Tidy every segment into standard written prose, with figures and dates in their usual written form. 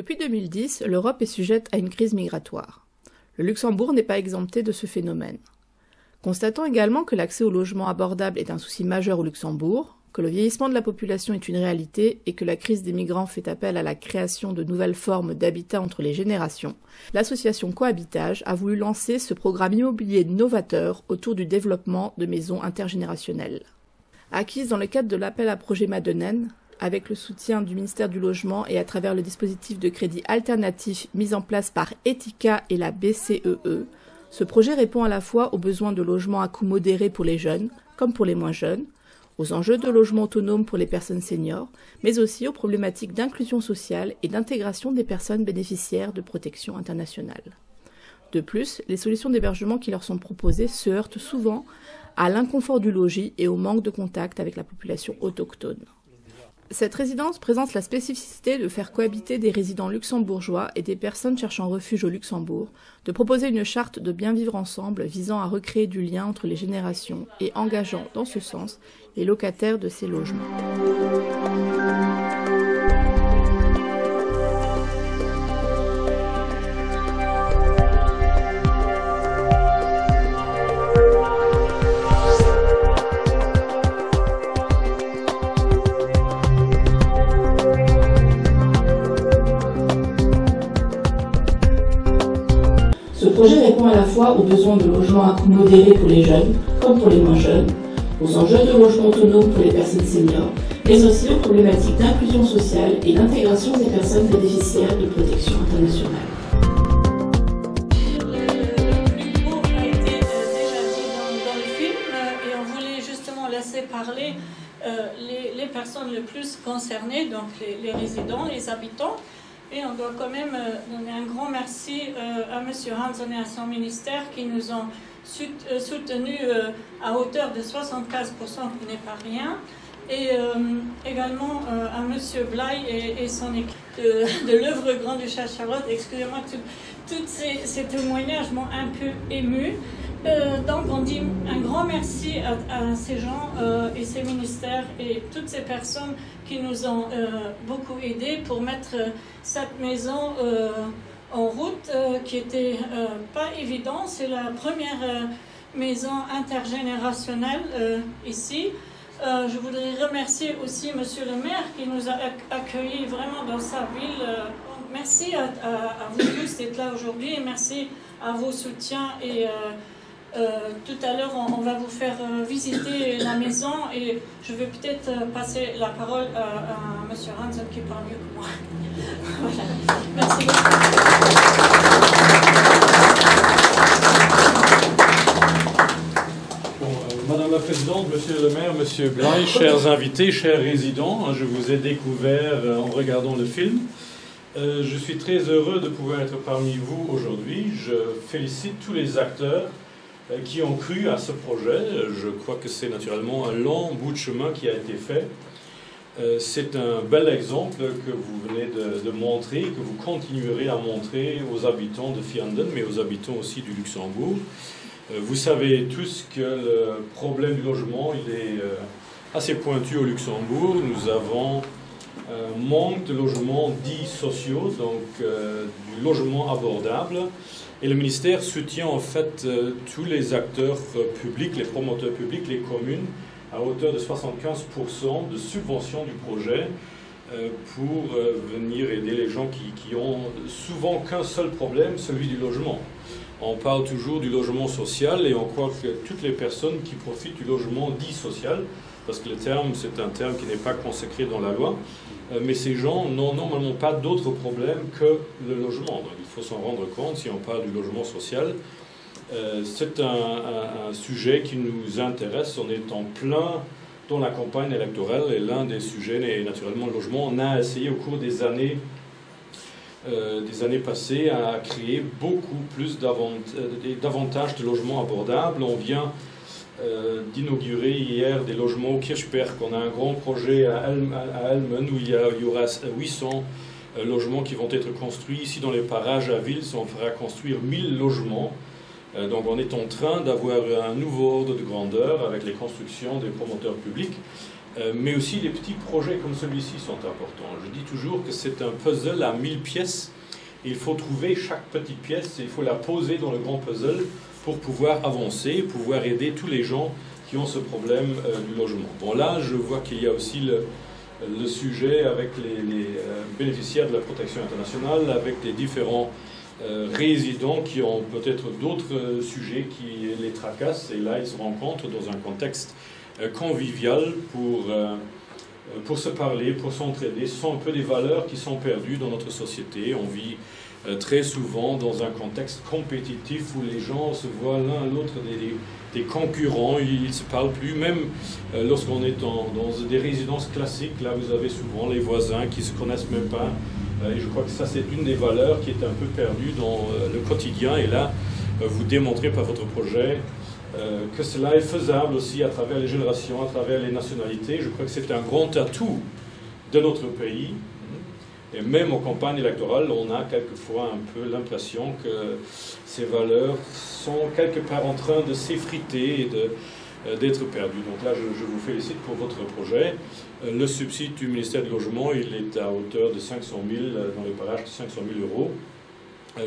Depuis 2010, l'Europe est sujette à une crise migratoire. Le Luxembourg n'est pas exempté de ce phénomène. Constatons également que l'accès au logement abordable est un souci majeur au Luxembourg, que le vieillissement de la population est une réalité et que la crise des migrants fait appel à la création de nouvelles formes d'habitat entre les générations, l'association Cohabitage a voulu lancer ce programme immobilier novateur autour du développement de maisons intergénérationnelles. Acquise dans le cadre de l'appel à projet Madeleine, avec le soutien du ministère du Logement et à travers le dispositif de crédit alternatif mis en place par Etika et la BCEE, ce projet répond à la fois aux besoins de logement à coût modéré pour les jeunes, comme pour les moins jeunes, aux enjeux de logement autonome pour les personnes seniors, mais aussi aux problématiques d'inclusion sociale et d'intégration des personnes bénéficiaires de protection internationale. De plus, les solutions d'hébergement qui leur sont proposées se heurtent souvent à l'inconfort du logis et au manque de contact avec la population autochtone. Cette résidence présente la spécificité de faire cohabiter des résidents luxembourgeois et des personnes cherchant refuge au Luxembourg, de proposer une charte de bien vivre ensemble visant à recréer du lien entre les générations et engageant, dans ce sens, les locataires de ces logements. Ce projet répond à la fois aux besoins de logement à coût modéré pour les jeunes, comme pour les moins jeunes, aux enjeux de logement autonome pour les personnes seniors, mais aussi aux problématiques d'inclusion sociale et d'intégration des personnes bénéficiaires de protection internationale. Le mot a été déjà dit dans le film et on voulait justement laisser parler les personnes les plus concernées, donc les résidents, les habitants. Et on doit quand même donner un grand merci à M. Hanson et à son ministère qui nous ont soutenus à hauteur de 75%, qui n'est pas rien. Et également à M. Blay et son équipe de l'œuvre Grand-Duchesse Charlotte. Excusez-moi, tous ces témoignages m'ont un peu ému. Donc on dit un grand merci à ces gens et ces ministères et toutes ces personnes qui nous ont beaucoup aidés pour mettre cette maison en route, qui était pas évident. C'est la première maison intergénérationnelle ici. Je voudrais remercier aussi Monsieur le maire qui nous a accueillis vraiment dans sa ville. Merci à vous tous d'être là aujourd'hui et merci à vos soutiens et tout à l'heure, on va vous faire visiter la maison et je vais peut-être passer la parole à M. Hanson qui parle mieux que moi. Voilà. Merci beaucoup. Madame la Présidente, Monsieur le maire, Monsieur Blay, chers invités, chers résidents, je vous ai découvert en regardant le film. Je suis très heureux de pouvoir être parmi vous aujourd'hui. Je félicite tous les acteurs qui ont cru à ce projet. Je crois que c'est naturellement un long bout de chemin qui a été fait. C'est un bel exemple que vous venez de montrer, que vous continuerez à montrer aux habitants de Vianden, mais aux habitants aussi du Luxembourg. Vous savez tous que le problème du logement, il est assez pointu au Luxembourg. Nous avons un manque de logements dits sociaux, donc du logement abordable. Et le ministère soutient en fait tous les acteurs publics, les promoteurs publics, les communes, à hauteur de 75% de subvention du projet pour venir aider les gens qui ont souvent qu'un seul problème, celui du logement. On parle toujours du logement social et on croit que toutes les personnes qui profitent du logement dit social, parce que le terme, c'est un terme qui n'est pas consacré dans la loi, mais ces gens n'ont normalement pas d'autres problèmes que le logement. Donc il faut s'en rendre compte si on parle du logement social. C'est un sujet qui nous intéresse. On est en plein dans la campagne électorale et l'un des sujets est naturellement le logement. On a essayé au cours des années passées à créer beaucoup plus davantage de logements abordables. On vient d'inaugurer hier des logements au Kirchberg. On a un grand projet à Elmen où il y aura 800 logements qui vont être construits. Ici dans les parages à Vils, on fera construire 1000 logements. Donc on est en train d'avoir un nouveau ordre de grandeur avec les constructions des promoteurs publics. mais aussi les petits projets comme celui-ci sont importants. Je dis toujours que c'est un puzzle à 1000 pièces. Il faut trouver chaque petite pièce et il faut la poser dans le grand puzzle pour pouvoir avancer, pouvoir aider tous les gens qui ont ce problème du logement. Bon, là, je vois qu'il y a aussi le sujet avec les bénéficiaires de la protection internationale, avec les différents résidents qui ont peut-être d'autres sujets qui les tracassent, et là, ils se rencontrent dans un contexte convivial pour se parler, pour s'entraider. Ce sont un peu des valeurs qui sont perdues dans notre société. On vit très souvent dans un contexte compétitif où les gens se voient l'un à l'autre des concurrents, ils ne se parlent plus. Même lorsqu'on est dans des résidences classiques, là vous avez souvent les voisins qui ne se connaissent même pas. Et je crois que ça c'est une des valeurs qui est un peu perdue dans le quotidien. Et là, vous démontrez par votre projet que cela est faisable aussi à travers les générations, à travers les nationalités. Je crois que c'est un grand atout de notre pays. Et même en campagne électorale, on a quelquefois un peu l'impression que ces valeurs sont quelque part en train de s'effriter et d'être perdues. Donc là, je vous félicite pour votre projet. Le subside du ministère du Logement, il est à hauteur de 500 000, dans les parages de 500 000 euros.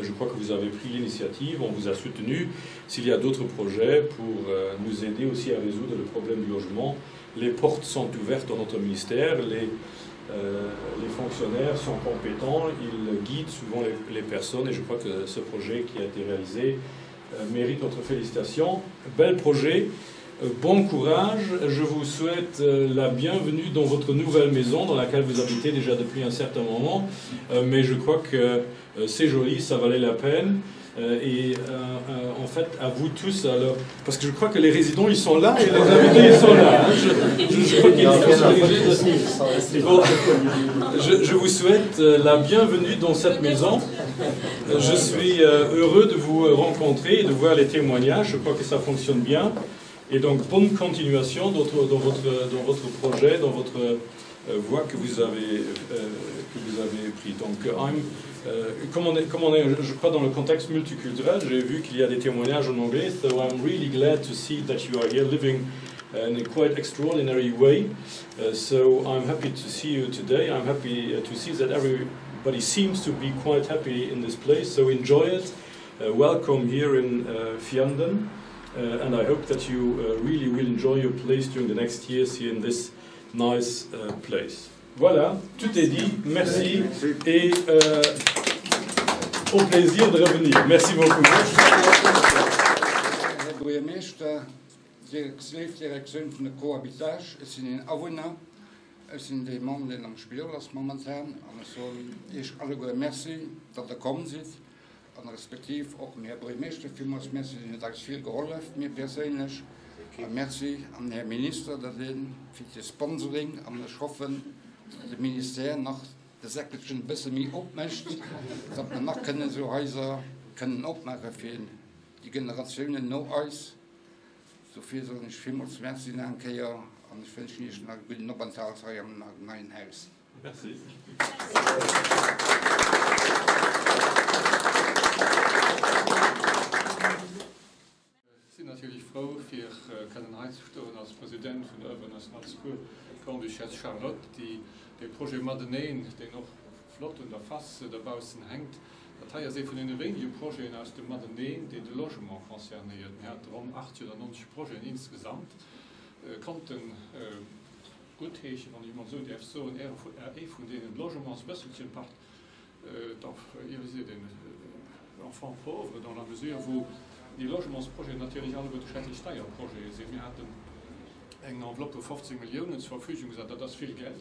Je crois que vous avez pris l'initiative, on vous a soutenu. S'il y a d'autres projets pour nous aider aussi à résoudre le problème du logement, les portes sont ouvertes dans notre ministère, les fonctionnaires sont compétents, ils guident souvent les personnes, et je crois que ce projet qui a été réalisé mérite notre félicitation. Bel projet, bon courage, je vous souhaite la bienvenue dans votre nouvelle maison dans laquelle vous habitez déjà depuis un certain moment, mais je crois que c'est joli, ça valait la peine. Et en fait, à vous tous, alors, parce que je crois que les résidents ils sont là et les invités ils sont là. Je crois qu'il faut je vous souhaite la bienvenue dans cette maison. Je suis heureux de vous rencontrer et de voir les témoignages. Je crois que ça fonctionne bien. Et donc, bonne continuation dans votre projet, dans votre voie que vous avez pris. Donc, comme on est, je crois, dans le contexte multiculturel, j'ai vu qu'il y a des témoignages en anglais. So I'm really glad to see that you are here living in a quite extraordinary way. So I'm happy to see you today. I'm happy to see that everybody seems to be quite happy in this place. So enjoy it. Welcome here in Fianden. And I hope that you really will enjoy your place during the next years here in this nice place. Voilà, tout est dit. Merci et au plaisir de revenir. Merci beaucoup. Herr Bürgermeister, Direktion von der Cohabitage, es sind die Anwohner, es sind die Menschen, die am Spiel sind momentan. Und ich alle merci, dass ihr kommen seid. Und respektive auch Herr Bürgermeister, vielmals merci, dass ihr viel geholfen habt, mir persönlich. Merci an Herr Minister, dass ihr für das Sponsoring, ich hoffe, dass das Ministerium noch das ein bisschen mehr aufmöchte, dass wir noch so Häuser können aufmachen für die Generationen nach uns. So viel soll ich vielmals merci danken, ja, und ich wünsche Ihnen einen guten Abend am neuen Haus. Merci. Ich bin natürlich froh, wir können einzustellen als Präsident von der Urban National School, Charlotte, die Projekt Madeleine, der noch flott und der Fass dabei hängt. Das ist ja von den wenigen Projekten aus dem Madeleine, die das Logement konzerniert. Wir hatten rund 80 oder 90 Projekte insgesamt. Konnten gut heißen, und ich meine so, die so ein RE von den Logements bisschen part, ihr seht den Enfant pauvre, dans la mesure wo die Logementsprojekte natürlich alle gute Steuerprojekte sind. Wir hatten eine Enveloppe von 15 Millionen zur Verfügung, gesagt, das ist viel Geld.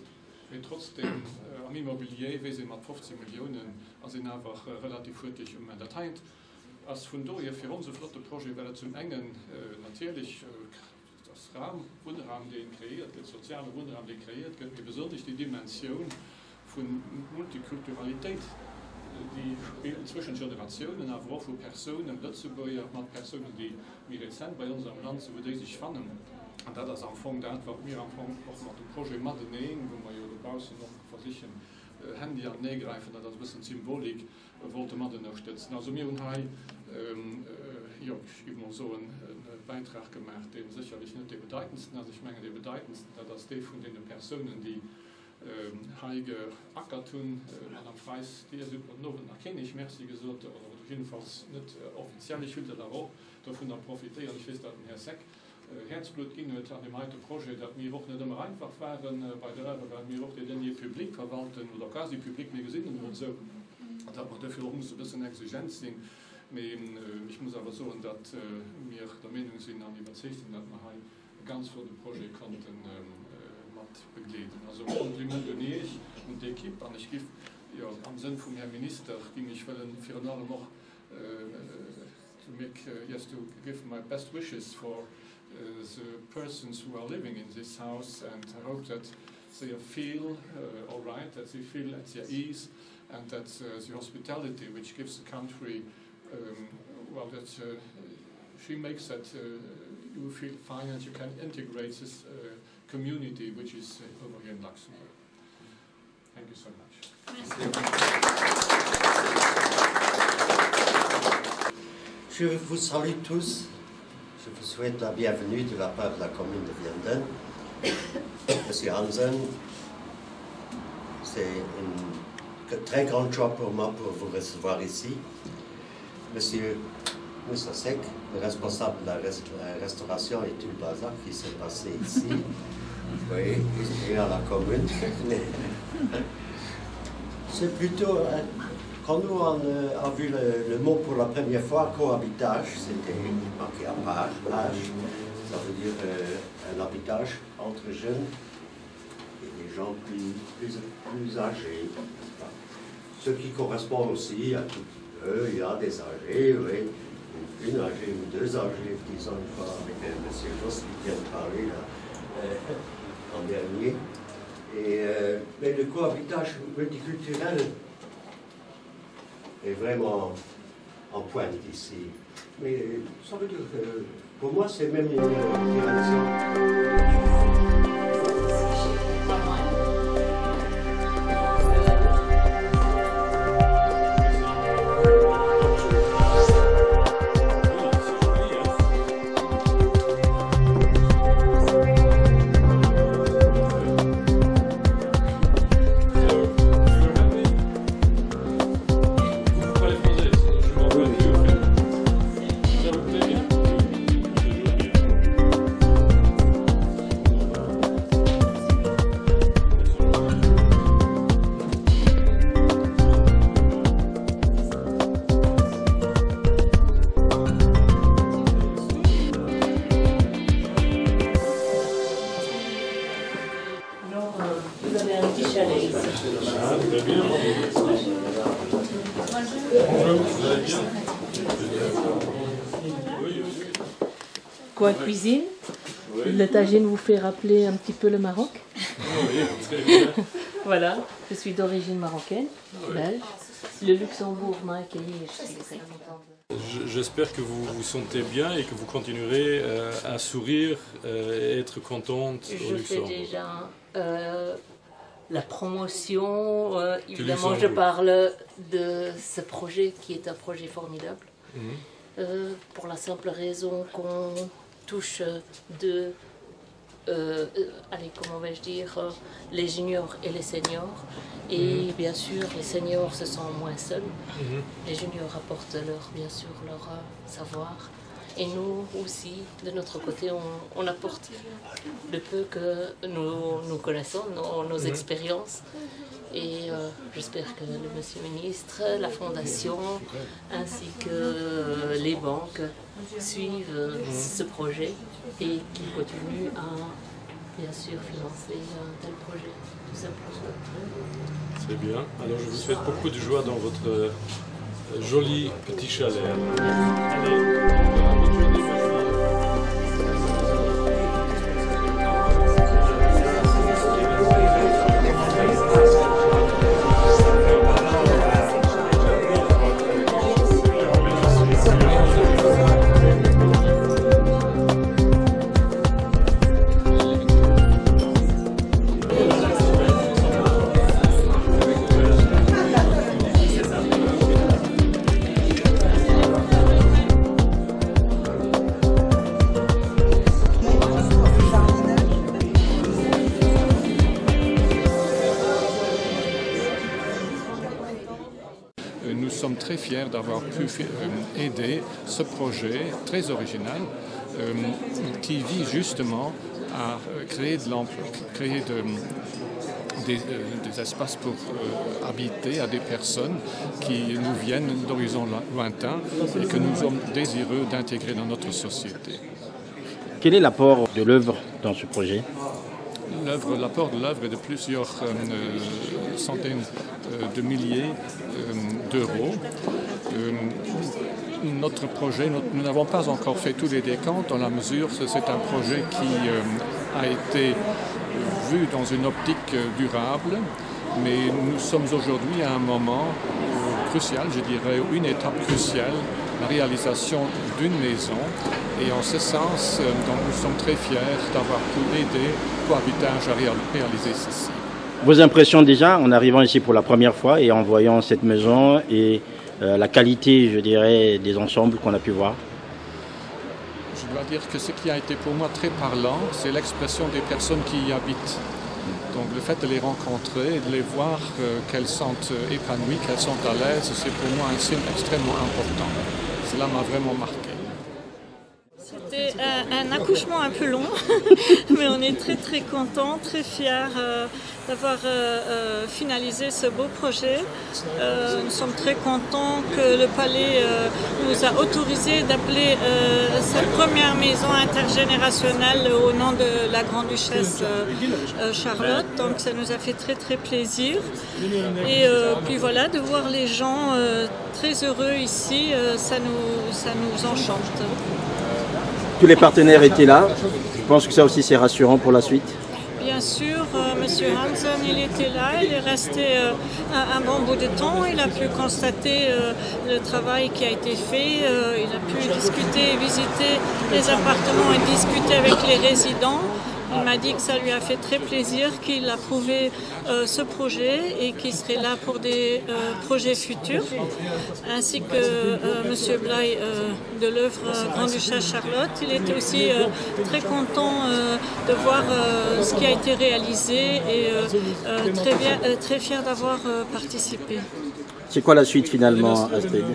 Und trotzdem am Immobilier, wir sind mit 15 Millionen, also einfach relativ hurtig um das heißt, als von daher für unsere flotte Projekt wäre zum engen natürlich das Wohnraum, den kreiert, der soziale Wohnraum, den kreiert, besonders die Dimension von Multikulturalität. Die spielen zwischen Generationen, aber auch für Personen, Lützeburger, mit Personen, die rezent bei unserem Land so sich fanden. Und das ist am Anfang der Antwort, wir am Anfang auch mit dem Projekt Madeleine, wo wir ja draußen noch versichern, Handy an den greifen, das ist ein bisschen Symbolik, wollte man dann unterstützen. Also wir haben ja, ich gebe mal so eine Beitrag gemacht, den sicherlich nicht die bedeutendsten, also ich meine die bedeutendsten, das die von den Personen, die heilige Acker tun, Madame Freis, die Supernoven erkenne ich, merci gesagt, oder jedenfalls nicht offiziell, ich will da auch davon profitieren, ich weiß, dass Herr Seck Herzblut ging an dem heute Projekt, dass wir auch nicht immer einfach waren bei der Arbeit, weil wir auch den Publik verwalten oder quasi Publik mehr gesehen und so, dass wir dafür auch ein bisschen exigent sind. Ich muss aber sagen, dass wir der Meinung sind, an überzeugt sind, dass wir ganz viele Projekte konnten begleiten. Also Kompliment donniere ich und die Equipe, und ich gebe ja, am Sinn vom Herrn Minister, die mich für alle noch to give my best wishes for the persons who are living in this house, and I hope that they feel all right, that they feel at their ease, and that the hospitality which gives the country, well, that she makes that you feel fine and you can integrate this community which is over here in Luxembourg. Thank you so much. Je vous salue tous. Je vous souhaite la bienvenue de la part de la commune de Vianden. Monsieur Hansen, c'est un très grand joie pour moi pour vous recevoir ici. Monsieur Moussa Seck, le responsable de la restauration et tout le bazar qui s'est passé ici, oui, et à la commune. C'est plutôt, quand nous on a vu le mot pour la première fois, cohabitage, c'était marqué à part, âge, ça veut dire un habitage entre jeunes et des gens plus âgés. Ce qui correspond aussi à tout eux, il y a des âgés, oui. Une âgée ou deux âgés, disons une fois avec M. Joss qui vient de parler là, en dernier. Mais le cohabitage multiculturel est vraiment en pointe ici. Mais ça veut dire que pour moi c'est même une direction. Coin cuisine, le tagine vous fait rappeler un petit peu le Maroc. Oui, très bien. Voilà, je suis d'origine marocaine, belge. Le Luxembourg m'a accueilli et je suis très contente. J'espère que vous vous sentez bien et que vous continuerez à sourire et être contente au Luxembourg. Je fais déjà la promotion, évidemment je parle de ce projet qui est un projet formidable. Pour la simple raison qu'on touche allez, comment vais-je dire, les juniors et les seniors. Et bien sûr, les seniors se sentent moins seuls. Les juniors apportent bien sûr leur savoir. Et nous aussi, de notre côté, on apporte le peu que nous connaissons, nos expériences. Et j'espère que le monsieur ministre, la fondation, ainsi que les banques suivent ce projet et qu'ils continuent à, bien sûr, financer un tel projet, tout simplement. C'est bien. Alors je vous souhaite beaucoup de joie dans votre joli petit chalet. Allez. fier d'avoir pu aider ce projet très original qui vise justement à créer des espaces pour habiter à des personnes qui nous viennent d'horizons lointains et que nous sommes désireux d'intégrer dans notre société. Quel est l'apport de l'œuvre dans ce projet ? L'apport de l'œuvre est de plusieurs centaines de milliers d'euros. Notre projet, nous n'avons pas encore fait tous les décomptes dans la mesure que c'est un projet qui a été vu dans une optique durable, mais nous sommes aujourd'hui à un moment crucial, je dirais, une étape cruciale, la réalisation d'une maison. Et en ce sens, donc, nous sommes très fiers d'avoir pu aider Cohabitage à réaliser ceci. Vos impressions déjà en arrivant ici pour la première fois et en voyant cette maison et la qualité, je dirais, des ensembles qu'on a pu voir? Je dois dire que ce qui a été pour moi très parlant, c'est l'expression des personnes qui y habitent. Donc le fait de les rencontrer, de les voir qu'elles sont épanouies, qu'elles sont à l'aise, c'est pour moi un signe extrêmement important. Cela m'a vraiment marqué. C'était un accouchement un peu long, mais on est très très contents, très fiers d'avoir finalisé ce beau projet. Nous sommes très contents que le palais nous a autorisé d'appeler cette première maison intergénérationnelle au nom de la grande-duchesse Charlotte. Donc ça nous a fait très très plaisir. Et puis voilà, de voir les gens très heureux ici, ça nous enchante. Tous les partenaires étaient là. Je pense que ça aussi c'est rassurant pour la suite. Bien sûr, M. Hansen, il était là, il est resté un bon bout de temps, il a pu constater le travail qui a été fait, il a pu discuter, visiter les appartements et discuter avec les résidents. Il m'a dit que ça lui a fait très plaisir, qu'il a approuvé ce projet et qu'il serait là pour des projets futurs, ainsi que M. Blay de l'œuvre Grande-Duchesse Charlotte. Il était aussi très content de voir ce qui a été réalisé et très fier d'avoir participé. C'est quoi la suite finalement, Astrid?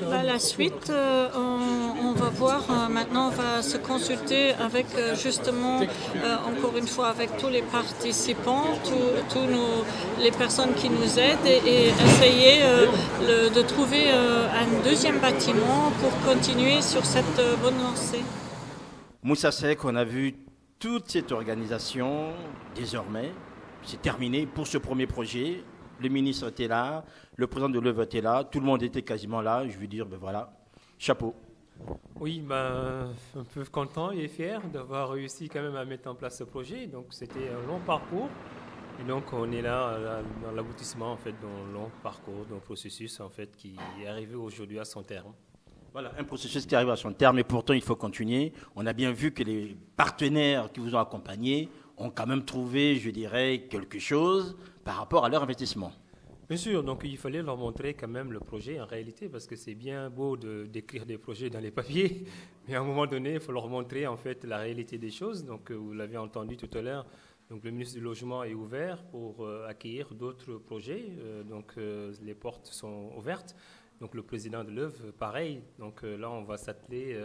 La suite, on va voir, maintenant on va se consulter avec justement, encore une fois, avec tous les participants, tous les personnes qui nous aident et essayer de trouver un deuxième bâtiment pour continuer sur cette bonne lancée. Moussa Seck, on a vu toute cette organisation, désormais, c'est terminé pour ce premier projet. Le ministre était là, le président de l'œuvre était là, tout le monde était quasiment là. Je veux dire, ben voilà, chapeau. Oui, un peu content et fier d'avoir réussi quand même à mettre en place ce projet. Donc c'était un long parcours. Et donc on est là dans l'aboutissement en fait, dans le long parcours, dans le processus en fait qui est arrivé aujourd'hui à son terme. Voilà, un processus qui arrive à son terme, et pourtant il faut continuer. On a bien vu que les partenaires qui vous ont accompagnés ont quand même trouvé, je dirais, quelque chose par rapport à leur investissement. Bien sûr, donc il fallait leur montrer quand même le projet en réalité, parce que c'est bien beau d'écrire des projets dans les papiers, mais à un moment donné, il faut leur montrer en fait la réalité des choses. Donc vous l'avez entendu tout à l'heure, donc le ministre du Logement est ouvert pour accueillir d'autres projets, donc les portes sont ouvertes. Donc le président de l'œuvre, pareil. Donc là, on va s'atteler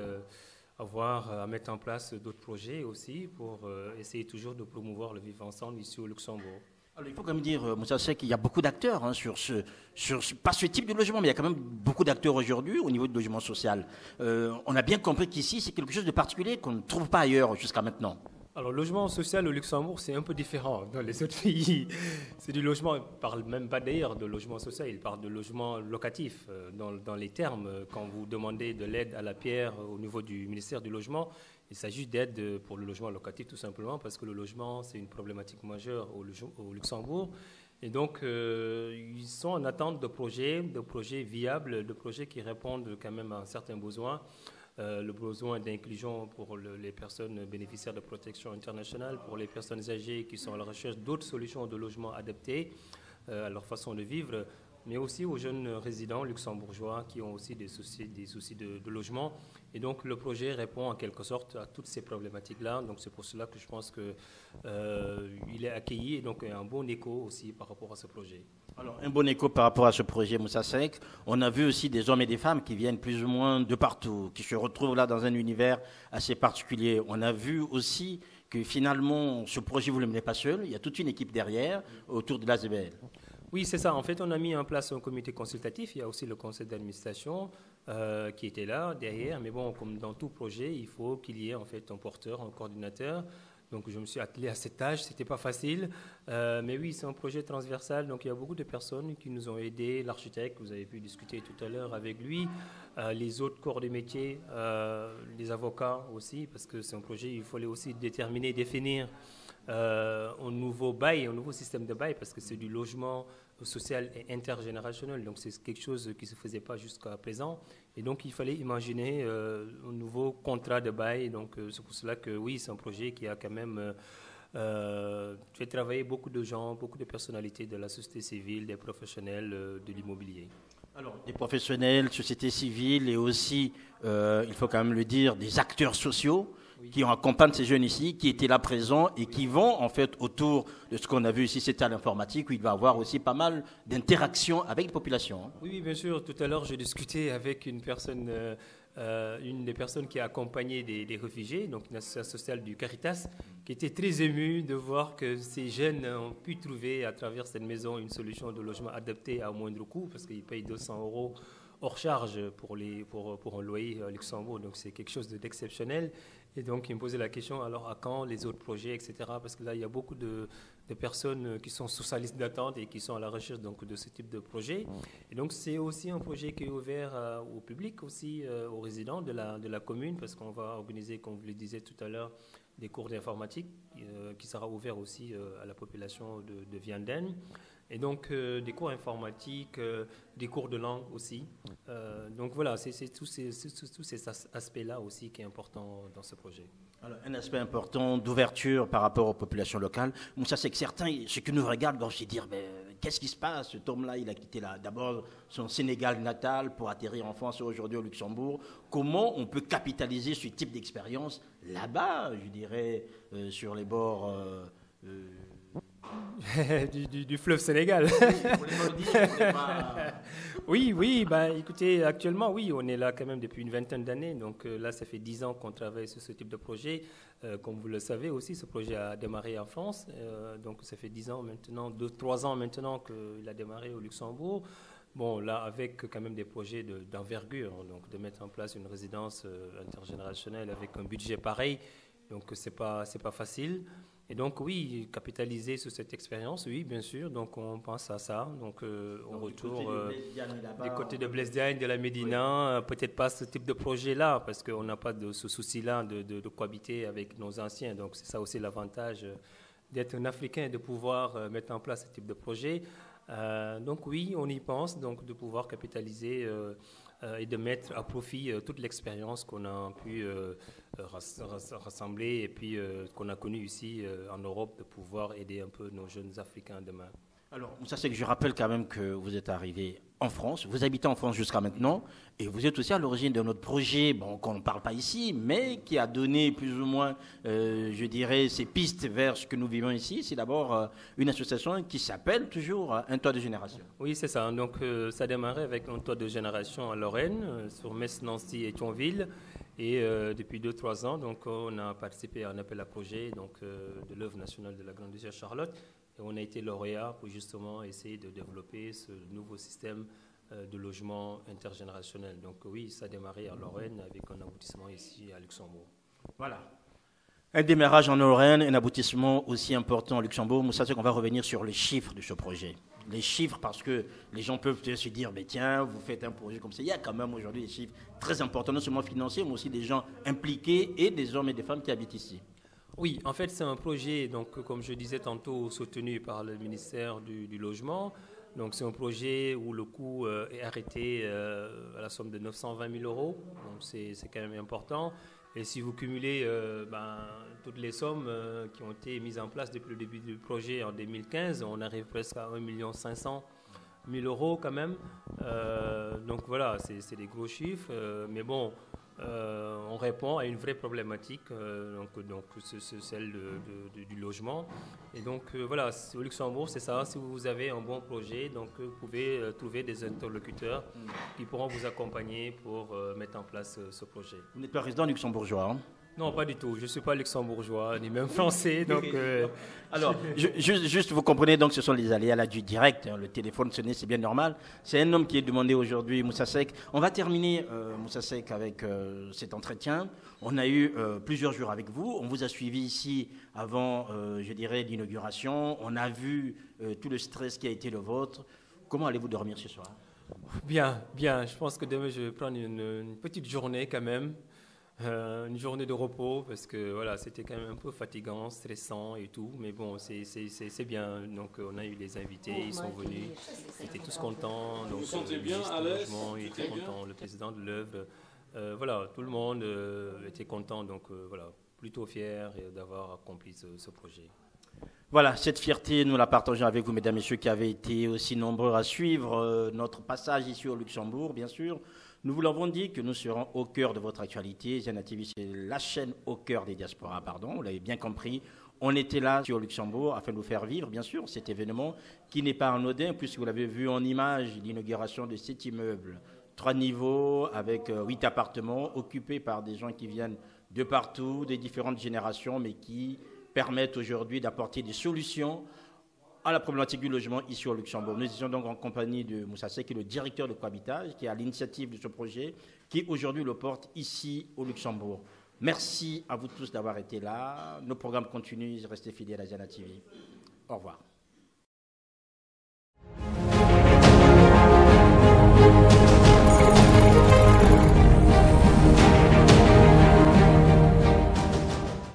à mettre en place d'autres projets aussi pour essayer toujours de promouvoir le vivre ensemble ici au Luxembourg. Alors, il faut quand même dire, Moussa Seck, qu'il y a beaucoup d'acteurs pas ce type de logement, mais il y a quand même beaucoup d'acteurs aujourd'hui au niveau du logement social. On a bien compris qu'ici, c'est quelque chose de particulier qu'on ne trouve pas ailleurs jusqu'à maintenant. Alors, le logement social au Luxembourg, c'est un peu différent dans les autres pays. C'est du logement, il ne parle même pas d'ailleurs de logement social, il parle de logement locatif. Dans les termes, quand vous demandez de l'aide à la pierre au niveau du ministère du Logement, il s'agit d'aide pour le logement locatif tout simplement parce que le logement, c'est une problématique majeure au Luxembourg. Et donc, ils sont en attente de projets viables, de projets qui répondent quand même à un certain besoin. Le besoin d'inclusion pour les personnes bénéficiaires de protection internationale, pour les personnes âgées qui sont à la recherche d'autres solutions de logement adaptées à leur façon de vivre. mais aussi aux jeunes résidents luxembourgeois qui ont aussi des soucis de logement. Et donc le projet répond en quelque sorte à toutes ces problématiques-là. Donc c'est pour cela que je pense qu'il est accueilli et donc un bon écho aussi par rapport à ce projet. Alors, un bon écho par rapport à ce projet Moussa Seck. On a vu aussi des hommes et des femmes qui viennent plus ou moins de partout, qui se retrouvent là dans un univers assez particulier. On a vu aussi que finalement, ce projet, vous ne le menez pas seul. Il y a toute une équipe derrière, autour de l'ASBL. Oui, c'est ça. En fait, on a mis en place un comité consultatif. Il y a aussi le conseil d'administration qui était là, derrière. Mais bon, comme dans tout projet, il faut qu'il y ait en fait un porteur, un coordinateur. Donc, je me suis attelé à cette tâche. Ce n'était pas facile. Mais oui, c'est un projet transversal. Donc, il y a beaucoup de personnes qui nous ont aidés. L'architecte, vous avez pu discuter tout à l'heure avec lui. Les autres corps de métier, les avocats aussi, parce que c'est un projet, il fallait aussi déterminer, définir un nouveau bail, un nouveau système de bail, parce que c'est du logement social et intergénérationnel. Donc, c'est quelque chose qui ne se faisait pas jusqu'à présent. Et donc, il fallait imaginer un nouveau contrat de bail. Donc, c'est pour cela que, oui, c'est un projet qui a quand même fait travailler beaucoup de gens, beaucoup de personnalités de la société civile, des professionnels de l'immobilier. Alors, des professionnels, société civile et aussi, il faut quand même le dire, des acteurs sociaux qui accompagnent ces jeunes ici, qui étaient là présents et qui vont en fait autour de ce qu'on a vu ici, c'était à l'informatique, où il va y avoir aussi pas mal d'interactions avec la population. Oui, bien sûr. Tout à l'heure, j'ai discuté avec une des personnes qui a accompagné des réfugiés, donc une association sociale du Caritas, qui était très émue de voir que ces jeunes ont pu trouver à travers cette maison une solution de logement adaptée à moindre coût, parce qu'ils payent 200 € hors charge pour un loyer à Luxembourg, donc c'est quelque chose d'exceptionnel. Et donc, il me posait la question, alors à quand les autres projets, etc. Parce que là, il y a beaucoup de personnes qui sont sous sa liste d'attente et qui sont à la recherche donc, de ce type de projet. Et donc, c'est aussi un projet qui est ouvert au public, aussi aux résidents de la commune, parce qu'on va organiser, comme vous le disiez tout à l'heure, des cours d'informatique qui sera ouvert aussi à la population de Vianden. Et donc, des cours informatiques, des cours de langue aussi. Donc voilà, c'est tous ces aspects-là aussi qui est important dans ce projet. Alors, un aspect important d'ouverture par rapport aux populations locales. Bon, ça, c'est que certains, ceux qui nous regardent, vont se dire, qu'est-ce qui se passe? Cet homme-là, il a quitté d'abord son Sénégal natal pour atterrir en France et aujourd'hui au Luxembourg. Comment on peut capitaliser ce type d'expérience là-bas, je dirais, sur les bords... du fleuve Sénégal. Oui, écoutez, actuellement, oui, on est là quand même depuis une vingtaine d'années. Donc là, ça fait 10 ans qu'on travaille sur ce type de projet. Comme vous le savez aussi, ce projet a démarré en France. Donc ça fait 10 ans maintenant, 2-3 ans maintenant qu'il a démarré au Luxembourg. Bon, là, avec quand même des projets d'envergure, donc de mettre en place une résidence intergénérationnelle avec un budget pareil. Donc c'est pas facile. Et donc, oui, capitaliser sur cette expérience, oui, bien sûr. Donc, on pense à ça. Donc on retourne du côté de Blesdiane, de la Médina. Peut-être pas ce type de projet-là, parce qu'on n'a pas de ce souci-là de cohabiter avec nos anciens. Donc, c'est ça aussi l'avantage d'être un Africain et de pouvoir mettre en place ce type de projet. Donc, oui, on y pense, donc de pouvoir capitaliser et de mettre à profit toute l'expérience qu'on a pu rassembler et puis qu'on a connue ici en Europe, de pouvoir aider un peu nos jeunes Africains demain. Alors, ça c'est que je rappelle quand même que vous êtes arrivé en France, vous habitez en France jusqu'à maintenant, et vous êtes aussi à l'origine de notre projet, qu'on ne parle pas ici, mais qui a donné plus ou moins, je dirais, ces pistes vers ce que nous vivons ici. C'est d'abord une association qui s'appelle toujours Un Toit de Génération. Oui, c'est ça. Donc, ça a démarré avec Un Toit de Génération en Lorraine, sur Metz, Nancy et Thionville. Et depuis 2-3 ans, donc, on a participé à un appel à projet de l'œuvre nationale de la Grande Duchesse Charlotte. Et on a été lauréat pour justement essayer de développer ce nouveau système de logement intergénérationnel. Donc oui, ça a démarré en Lorraine avec un aboutissement ici à Luxembourg. Voilà. Un démarrage en Lorraine, un aboutissement aussi important au Luxembourg. Moussa, c'est qu'on va revenir sur les chiffres de ce projet. Les chiffres, parce que les gens peuvent se dire, mais tiens, vous faites un projet comme ça. Il y a quand même aujourd'hui des chiffres très importants, non seulement financiers, mais aussi des gens impliqués et des hommes et des femmes qui habitent ici. Oui, en fait, c'est un projet, donc, comme je disais tantôt, soutenu par le ministère du Logement. Donc, c'est un projet où le coût est arrêté à la somme de 920 000 €. Donc, c'est quand même important. Et si vous cumulez toutes les sommes qui ont été mises en place depuis le début du projet en 2015, on arrive presque à 1,5 million 000 € quand même. Donc voilà, c'est des gros chiffres. Mais bon, on répond à une vraie problématique, donc c'est celle du logement. Et donc voilà, au Luxembourg, c'est ça. Si vous avez un bon projet, donc vous pouvez trouver des interlocuteurs qui pourront vous accompagner pour mettre en place ce projet. Vous n'êtes pas résident luxembourgeois, hein? Non, pas du tout. Je ne suis pas luxembourgeois, ni même français. Donc, alors, juste, vous comprenez, donc ce sont les aléas du direct. Hein, le téléphone sonné, c'est bien normal. C'est un homme qui est demandé aujourd'hui, Moussa Seck. On va terminer, Moussa Seck, avec cet entretien. On a eu plusieurs jours avec vous. On vous a suivi ici avant, je dirais, l'inauguration. On a vu tout le stress qui a été le vôtre. Comment allez-vous dormir ce soir? Bien, bien. Je pense que demain, je vais prendre une petite journée quand même. Une journée de repos parce que voilà, c'était quand même un peu fatigant, stressant et tout, mais bon, c'est bien. Donc on a eu les invités, ils sont venus, ils étaient tous contents. Donc, vous sentez bien à l'aise? Il était content, le président de l'œuvre, voilà, tout le monde était content, donc voilà, plutôt fier d'avoir accompli ce projet. Voilà, cette fierté, nous la partageons avec vous, mesdames et messieurs, qui avez été aussi nombreux à suivre notre passage ici au Luxembourg, bien sûr. Nous vous l'avons dit que nous serons au cœur de votre actualité. Ziana TV, c'est la chaîne au cœur des diasporas, pardon, vous l'avez bien compris. On était là sur Luxembourg afin de vous faire vivre, bien sûr, cet événement qui n'est pas anodin, puisque vous l'avez vu en image, l'inauguration de cet immeuble. 3 niveaux avec 8 appartements occupés par des gens qui viennent de partout, des différentes générations, mais qui permettent aujourd'hui d'apporter des solutions à la problématique du logement ici au Luxembourg. Nous étions donc en compagnie de Moussa Seck, qui est le directeur de cohabitage, qui est à l'initiative de ce projet, qui aujourd'hui le porte ici au Luxembourg. Merci à vous tous d'avoir été là. Nos programmes continuent, restez fidèles à Ziana TV. Au revoir.